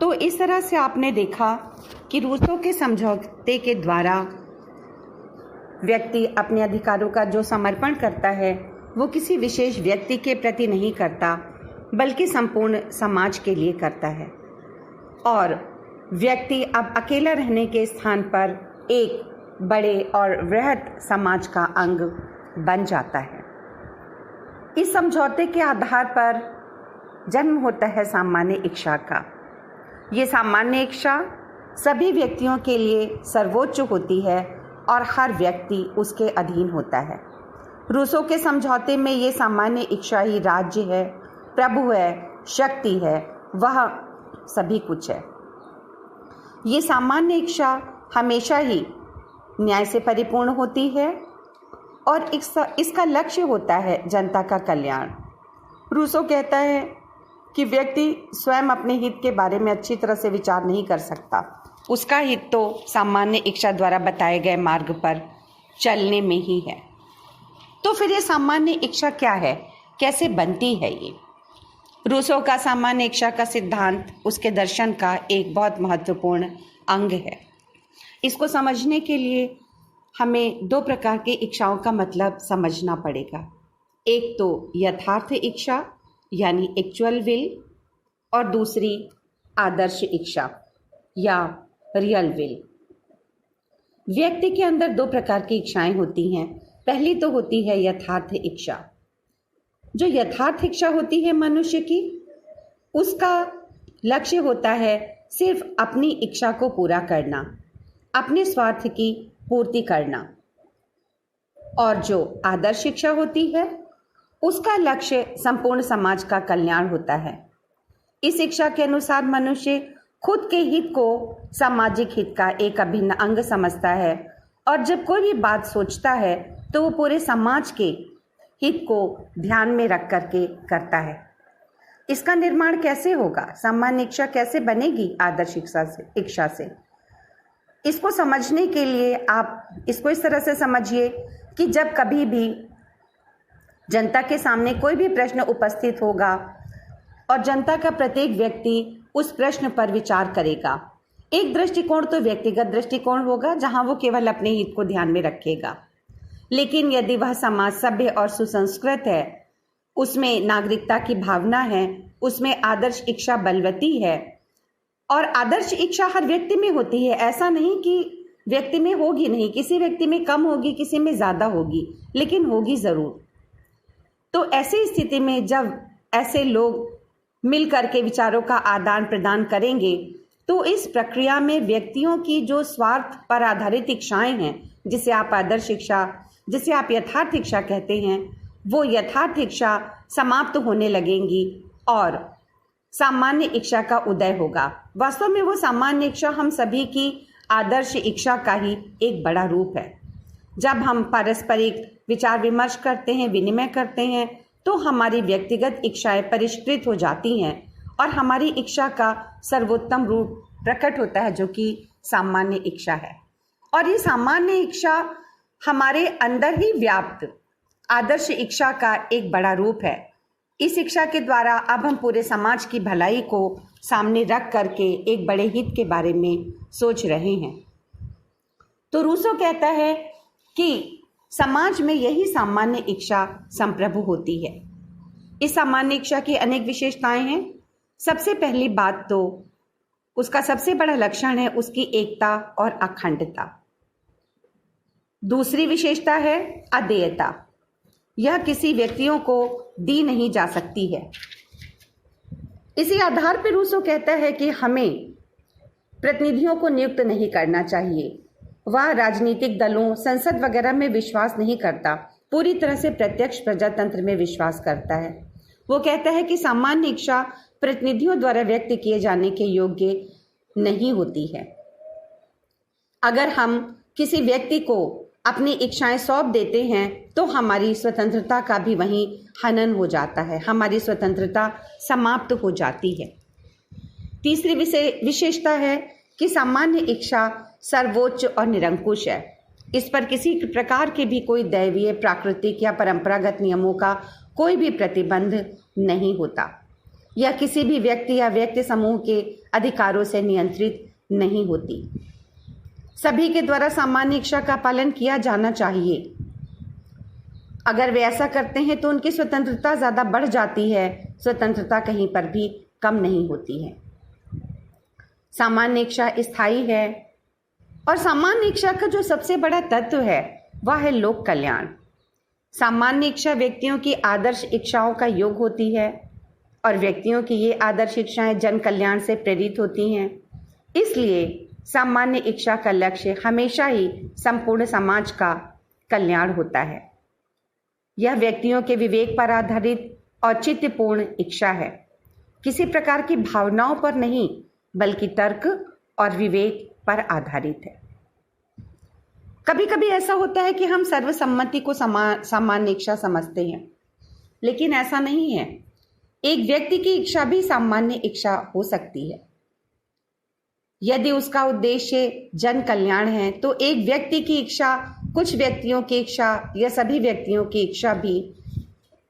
तो इस तरह से आपने देखा कि रूसो के समझौते के द्वारा व्यक्ति अपने अधिकारों का जो समर्पण करता है वो किसी विशेष व्यक्ति के प्रति नहीं करता, बल्कि संपूर्ण समाज के लिए करता है। और व्यक्ति अब अकेला रहने के स्थान पर एक बड़े और वृहद समाज का अंग बन जाता है। इस समझौते के आधार पर जन्म होता है सामान्य इच्छा का। ये सामान्य इच्छा सभी व्यक्तियों के लिए सर्वोच्च होती है और हर व्यक्ति उसके अधीन होता है। रूसो के समझौते में ये सामान्य इच्छा ही राज्य है, प्रभु है, शक्ति है, वह सभी कुछ है। ये सामान्य इच्छा हमेशा ही न्याय से परिपूर्ण होती है और इसका लक्ष्य होता है जनता का कल्याण। रूसो कहता है कि व्यक्ति स्वयं अपने हित के बारे में अच्छी तरह से विचार नहीं कर सकता। उसका हित तो सामान्य इच्छा द्वारा बताए गए मार्ग पर चलने में ही है। तो फिर ये सामान्य इच्छा क्या है, कैसे बनती है ये? रूसो का सामान्य इच्छा का सिद्धांत उसके दर्शन का एक बहुत महत्वपूर्ण अंग है। इसको समझने के लिए हमें दो प्रकार की इच्छाओं का मतलब समझना पड़ेगा। एक तो यथार्थ इच्छा यानी एक्चुअल विल, और दूसरी आदर्श इच्छा या रियल विल। व्यक्ति के अंदर दो प्रकार की इच्छाएं होती हैं। पहली तो होती है यथार्थ इच्छा। जो यथार्थ इच्छा होती है मनुष्य की, उसका लक्ष्य होता है सिर्फ अपनी इच्छा को पूरा करना, अपने स्वार्थ की पूर्ति करना। और जो आदर्श इच्छा होती है, उसका लक्ष्य संपूर्ण समाज का कल्याण होता है। इस इच्छा के अनुसार मनुष्य खुद के हित को सामाजिक हित का एक अभिन्न अंग समझता है, और जब कोई भी बात सोचता है तो वो पूरे समाज के हित को ध्यान में रख करके करता है। इसका निर्माण कैसे होगा? सामान्य इच्छा कैसे बनेगी आदर्श इच्छा से? इसको समझने के लिए आप इसको इस तरह से समझिए कि जब कभी भी जनता के सामने कोई भी प्रश्न उपस्थित होगा और जनता का प्रत्येक व्यक्ति उस प्रश्न पर विचार करेगा। एक दृष्टिकोण तो व्यक्तिगत दृष्टिकोण होगा, जहां वो केवल अपने हित को ध्यान में रखेगा। लेकिन यदि वह समाज सभ्य और सुसंस्कृत है, उसमें नागरिकता की भावना है, उसमें आदर्श इच्छा बलवती है, और आदर्श इच्छा हर व्यक्ति में होती है। ऐसा नहीं कि व्यक्ति में होगी नहीं, किसी व्यक्ति में कम होगी, किसी में ज़्यादा होगी, लेकिन होगी ज़रूर। तो ऐसी स्थिति में जब ऐसे लोग मिल करके विचारों का आदान प्रदान करेंगे, तो इस प्रक्रिया में व्यक्तियों की जो स्वार्थ पर आधारित इच्छाएं हैं, जिसे आप आदर्श इच्छा, जिसे आप यथार्थ इच्छा कहते हैं, वो यथार्थ इच्छा समाप्त होने लगेंगी और सामान्य इच्छा का उदय होगा। वास्तव में वो सामान्य इच्छा हम सभी की आदर्श इच्छा का ही एक बड़ा रूप है। जब हम पारस्परिक विचार विमर्श करते हैं, विनिमय करते हैं, तो हमारी व्यक्तिगत इच्छाएं परिष्कृत हो जाती हैं और हमारी इच्छा का सर्वोत्तम रूप प्रकट होता है, जो कि सामान्य इच्छा है। और ये सामान्य इच्छा हमारे अंदर ही व्याप्त आदर्श इच्छा का एक बड़ा रूप है। इस इच्छा के द्वारा अब हम पूरे समाज की भलाई को सामने रख करके एक बड़े हित के बारे में सोच रहे हैं। तो रूसो कहता है कि समाज में यही सामान्य इच्छा संप्रभु होती है। इस सामान्य इच्छा की अनेक विशेषताएं हैं। सबसे पहली बात तो उसका सबसे बड़ा लक्षण है उसकी एकता और अखंडता। दूसरी विशेषता है अदेयता। यह किसी व्यक्तियों को दी नहीं जा सकती है। इसी आधार पर रूसो कहता है कि हमें प्रतिनिधियों को नियुक्त नहीं करना चाहिए। वह राजनीतिक दलों, संसद वगैरह में विश्वास नहीं करता, पूरी तरह से प्रत्यक्ष प्रजातंत्र में विश्वास करता है। वो कहता है कि सामान्य इच्छा प्रतिनिधियों द्वारा व्यक्त किए जाने के योग्य नहीं होती है। अगर हम किसी व्यक्ति को अपनी इच्छाएं सौंप देते हैं तो हमारी स्वतंत्रता का भी वहीं हनन हो जाता है, हमारी स्वतंत्रता समाप्त हो जाती है। तीसरी विशेषता है कि सामान्य इच्छा सर्वोच्च और निरंकुश है। इस पर किसी प्रकार के भी कोई दैवीय, प्राकृतिक या परंपरागत नियमों का कोई भी प्रतिबंध नहीं होता। या किसी भी व्यक्ति या व्यक्ति समूह के अधिकारों से नियंत्रित नहीं होती। सभी के द्वारा सामान्य इच्छा का पालन किया जाना चाहिए। अगर वे ऐसा करते हैं तो उनकी स्वतंत्रता ज़्यादा बढ़ जाती है, स्वतंत्रता कहीं पर भी कम नहीं होती है। सामान्य इच्छा स्थायी है और सामान्य इच्छा का जो सबसे बड़ा तत्व है वह है लोक कल्याण। सामान्य इच्छा व्यक्तियों की आदर्श इच्छाओं का योग होती है और व्यक्तियों की ये आदर्श इच्छाएं जन कल्याण से प्रेरित होती हैं। इसलिए सामान्य इच्छा का लक्ष्य हमेशा ही संपूर्ण समाज का कल्याण होता है। यह व्यक्तियों के विवेक पर आधारित औचित्यपूर्ण इच्छा है, किसी प्रकार की भावनाओं पर नहीं बल्कि तर्क और विवेक पर आधारित है। कभी कभी ऐसा होता है कि हम सर्वसम्मति को सामान्य इच्छा समझते हैं, लेकिन ऐसा नहीं है। एक व्यक्ति की इच्छा भी सामान्य इच्छा हो सकती है। यदि उसका उद्देश्य जन कल्याण है तो एक व्यक्ति की इच्छा, कुछ व्यक्तियों की इच्छा या सभी व्यक्तियों की इच्छा भी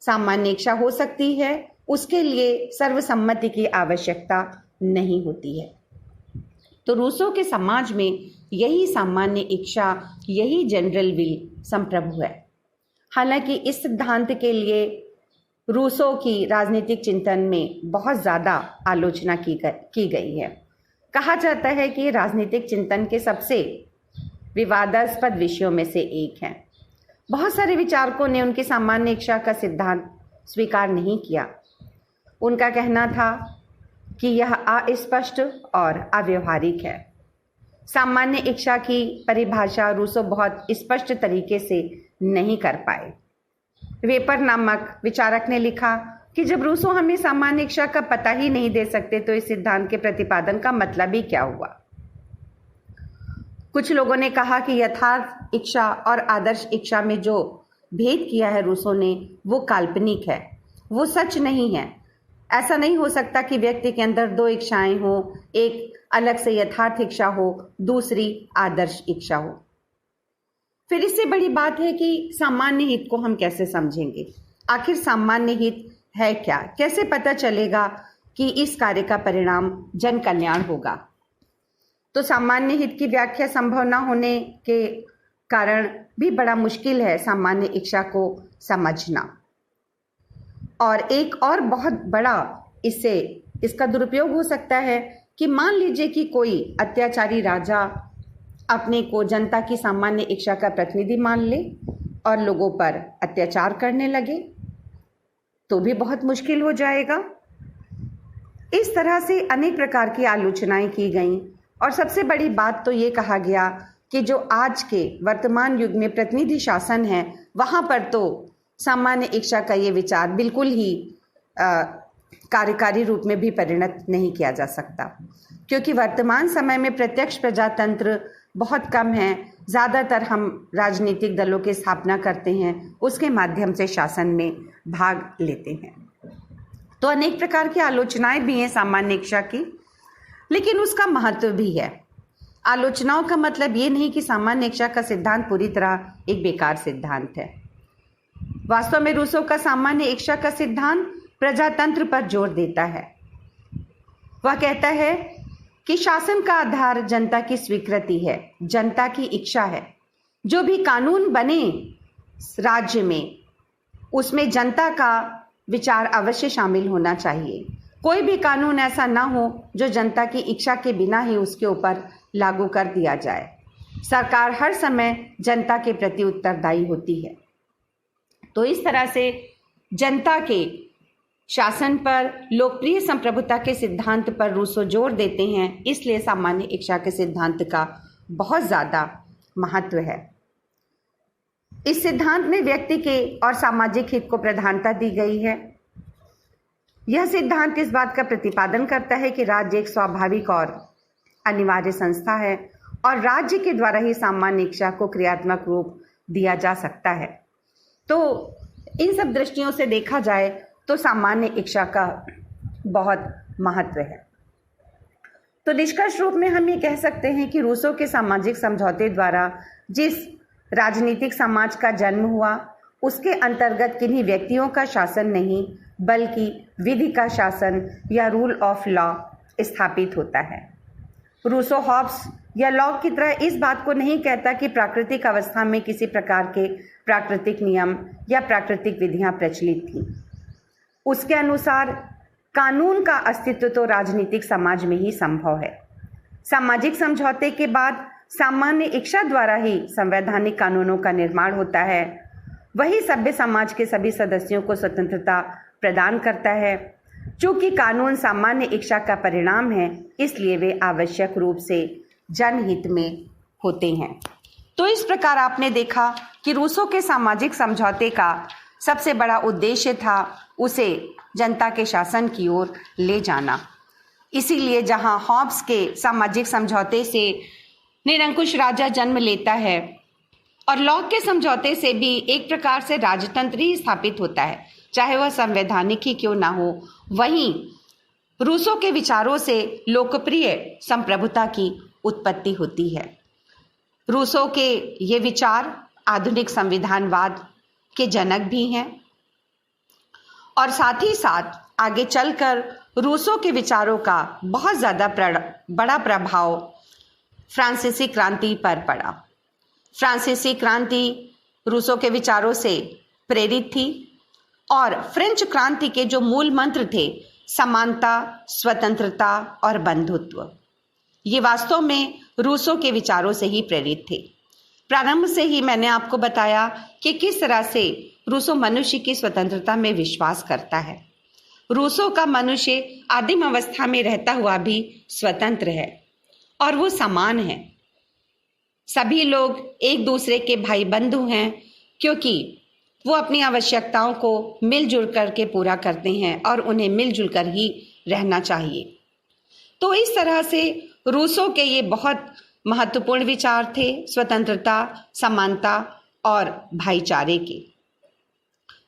सामान्य इच्छा हो सकती है। उसके लिए सर्वसम्मति की आवश्यकता नहीं होती है। तो रूसों के समाज में यही सामान्य इच्छा, यही जनरल विल संप्रभु है। हालांकि इस सिद्धांत के लिए रूसों की राजनीतिक चिंतन में बहुत ज़्यादा आलोचना की गई है। कहा जाता है कि राजनीतिक चिंतन के सबसे विवादास्पद विषयों में से एक है। बहुत सारे विचारकों ने उनकी सामान्य इच्छा का सिद्धांत स्वीकार नहीं किया। उनका कहना था कि यह अस्पष्ट और अव्यवहारिक है। सामान्य इच्छा की परिभाषा रूसो बहुत स्पष्ट तरीके से नहीं कर पाए। वेपर नामक विचारक ने लिखा कि जब रूसो हमें सामान्य इच्छा का पता ही नहीं दे सकते तो इस सिद्धांत के प्रतिपादन का मतलब ही क्या हुआ। कुछ लोगों ने कहा कि यथार्थ इच्छा और आदर्श इच्छा में जो भेद किया है रूसो ने वो काल्पनिक है, वो सच नहीं है। ऐसा नहीं हो सकता कि व्यक्ति के अंदर दो इच्छाएं हो, एक अलग से यथार्थ इच्छा हो, दूसरी आदर्श इच्छा हो। फिर इससे बड़ी बात है कि सामान्य हित को हम कैसे समझेंगे। आखिर सामान्य हित है क्या? कैसे पता चलेगा कि इस कार्य का परिणाम जन कल्याण होगा? तो सामान्य हित की व्याख्या संभव न होने के कारण भी बड़ा मुश्किल है सामान्य इच्छा को समझना। और एक और बहुत बड़ा इसका दुरुपयोग हो सकता है कि मान लीजिए कि कोई अत्याचारी राजा अपने को जनता की सामान्य इच्छा का प्रतिनिधि मान ले और लोगों पर अत्याचार करने लगे, तो भी बहुत मुश्किल हो जाएगा। इस तरह से अनेक प्रकार की आलोचनाएं की गईं और सबसे बड़ी बात तो ये कहा गया कि जो आज के वर्तमान युग में प्रतिनिधि शासन है वहां पर तो सामान्य इच्छा का ये विचार बिल्कुल ही कार्यकारी रूप में भी परिणत नहीं किया जा सकता, क्योंकि वर्तमान समय में प्रत्यक्ष प्रजातंत्र बहुत कम है। ज़्यादातर हम राजनीतिक दलों की स्थापना करते हैं, उसके माध्यम से शासन में भाग लेते हैं। तो अनेक प्रकार की आलोचनाएं भी हैं सामान्य इच्छा की, लेकिन उसका महत्व भी है। आलोचनाओं का मतलब ये नहीं कि सामान्य इच्छा का सिद्धांत पूरी तरह एक बेकार सिद्धांत है। वास्तव में रूसो का सामान्य इच्छा का सिद्धांत प्रजातंत्र पर जोर देता है। वह कहता है कि शासन का आधार जनता की स्वीकृति है, जनता की इच्छा है। जो भी कानून बने राज्य में उसमें जनता का विचार अवश्य शामिल होना चाहिए। कोई भी कानून ऐसा ना हो जो जनता की इच्छा के बिना ही उसके ऊपर लागू कर दिया जाए। सरकार हर समय जनता के प्रति उत्तरदायी होती है। तो इस तरह से जनता के शासन पर, लोकप्रिय संप्रभुता के सिद्धांत पर रूसो जोर देते हैं। इसलिए सामान्य इच्छा के सिद्धांत का बहुत ज़्यादा महत्व है। इस सिद्धांत में व्यक्ति के और सामाजिक हित को प्रधानता दी गई है। यह सिद्धांत इस बात का प्रतिपादन करता है कि राज्य एक स्वाभाविक और अनिवार्य संस्था है और राज्य के द्वारा ही सामान्य इच्छा को क्रियात्मक रूप दिया जा सकता है। तो इन सब दृष्टियों से देखा जाए तो सामान्य इच्छा का बहुत महत्व है। तो निष्कर्ष रूप में हम ये कह सकते हैं कि रूसो के सामाजिक समझौते द्वारा जिस राजनीतिक समाज का जन्म हुआ उसके अंतर्गत किन्हीं व्यक्तियों का शासन नहीं बल्कि विधि का शासन या रूल ऑफ लॉ स्थापित होता है। रूसो हॉब्स या लॉक की तरह इस बात को नहीं कहता कि प्राकृतिक अवस्था में किसी प्रकार के प्राकृतिक नियम या प्राकृतिक विधियां प्रचलित थीं। उसके अनुसार कानून का अस्तित्व तो राजनीतिक समाज में ही संभव है। सामाजिक समझौते के बाद सामान्य इच्छा द्वारा ही संवैधानिक कानूनों का निर्माण होता है। वही सभ्य समाज के सभी सदस्यों को स्वतंत्रता प्रदान करता है। चूंकि कानून सामान्य इच्छा का परिणाम है, इसलिए वे आवश्यक रूप से जनहित में होते हैं। तो इस प्रकार आपने देखा कि रूसो के सामाजिक समझौते का सबसे बड़ा उद्देश्य था उसे जनता के शासन की ओर ले जाना। इसीलिए जहां हॉब्स के सामाजिक समझौते से निरंकुश राजा जन्म लेता है और लॉक के समझौते से भी एक प्रकार से राजतंत्र ही स्थापित होता है, चाहे वह संवैधानिक ही क्यों ना हो, वहीं रूसो के विचारों से लोकप्रिय संप्रभुता की उत्पत्ति होती है। रूसो के ये विचार आधुनिक संविधानवाद के जनक भी हैं और साथ ही साथ आगे चलकर रूसो के विचारों का बहुत ज़्यादा बड़ा प्रभाव फ्रांसीसी क्रांति पर पड़ा। फ्रांसीसी क्रांति रूसो के विचारों से प्रेरित थी और फ्रेंच क्रांति के जो मूल मंत्र थे, समानता, स्वतंत्रता और बंधुत्व, ये वास्तव में रूसो के विचारों से ही प्रेरित थे। प्रारंभ से ही मैंने आपको बताया कि किस तरह से रूसो मनुष्य की स्वतंत्रता में विश्वास करता है। रूसो का मनुष्य आदिम अवस्था में रहता हुआ भी स्वतंत्र है और वो समान है। सभी लोग एक दूसरे के भाई बंधु हैं, क्योंकि वो अपनी आवश्यकताओं को मिलजुल करके पूरा करते हैं और उन्हें मिलजुल कर ही रहना चाहिए। तो इस तरह से रूसो के ये बहुत महत्वपूर्ण विचार थे, स्वतंत्रता, समानता और भाईचारे के।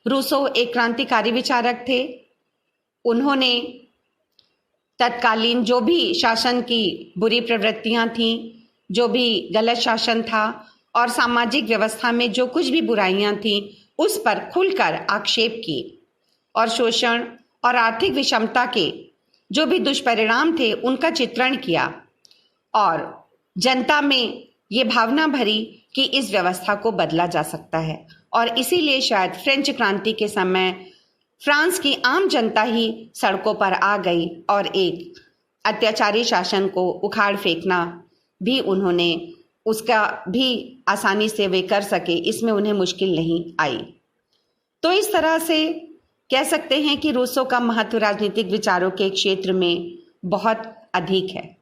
रूसो एक क्रांतिकारी विचारक थे। उन्होंने तत्कालीन जो भी शासन की बुरी प्रवृत्तियां थीं, जो भी गलत शासन था और सामाजिक व्यवस्था में जो कुछ भी बुराइयां थीं, उस पर खुलकर आक्षेप किए और शोषण और आर्थिक विषमता के जो भी दुष्परिणाम थे उनका चित्रण किया और जनता में ये भावना भरी कि इस व्यवस्था को बदला जा सकता है। और इसीलिए शायद फ्रेंच क्रांति के समय फ्रांस की आम जनता ही सड़कों पर आ गई और एक अत्याचारी शासन को उखाड़ फेंकना भी उन्होंने उसका भी आसानी से वे कर सके, इसमें उन्हें मुश्किल नहीं आई। तो इस तरह से कह सकते हैं कि रूसो का महत्व राजनीतिक विचारों के क्षेत्र में बहुत अधिक है।